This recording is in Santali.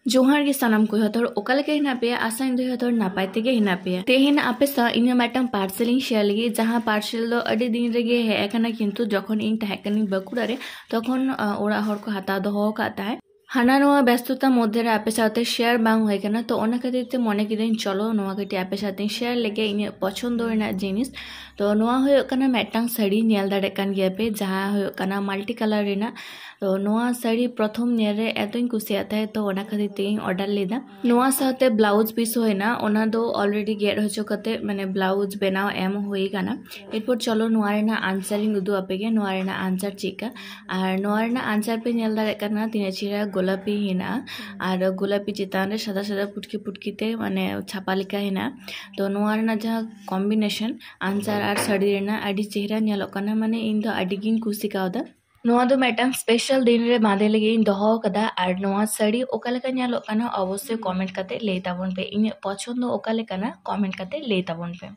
जोहार गे सानाम को हथोर ओकाले के हिना पे आशा इन दो हथोर नापाय तेगे हिना पे तेहिना आपे सा इन मैटम पार्सल इन शेयर लगी जहां पार्सल दो अडी दिन रेगे हे एकाना किंतु जखन इन ताहेकनी बाकुड़ा रे तखन ओरा हर को हता दो का ताहे हाना नोआ व्यस्तता मध्य रे आपे साथे शेयर बांग होय काना तो ओना खातिर ते मने किदेन चलो नोआ कटी आपे साथे शेयर लेगे इन पसंद रेना जिनिस तो नोआ होय काना मैटांग साड़ी नेल दाड़े कान गिया पे जहां होय काना मल्टी कलर रेना तो नोआ साड़ी प्रथम नेल रे एतोइन कुसियाता है तो ओना खातिर ते ऑर्डर लेदा नोआ साथे ब्लाउज पीस होयना ओना दो ऑलरेडी गेट होचो कते माने ब्लाउज बनाव एम होय काना एरपर चलो नोआ रेना आंसरिंग उदु आपेगे नोआ रेना आंसर चिका और नोआ रेना आंसर पे नेल दाड़े काना तिने चिरा गोलापी हिना और गोलापी चितान रे सादा सादा पुटकी पुटकीते माने छापा लेका हिना तो नोआ रेना जहां कॉम्बिनेशन आंसर और साड़ी रेना आडी चेहरा नेलोग काना माने इन दो आडी गिन कुसी कावदा नोआ दो मैटांग स्पेशल दिन रे बांधे लगे इन दोहो कदा और नोआ साड़ी ओका लेका नेलोग काना अवश्य कमेंट करते ले ताबन पे इन पसंद ओका लेका ना कमेंट करते ले ताबन पे।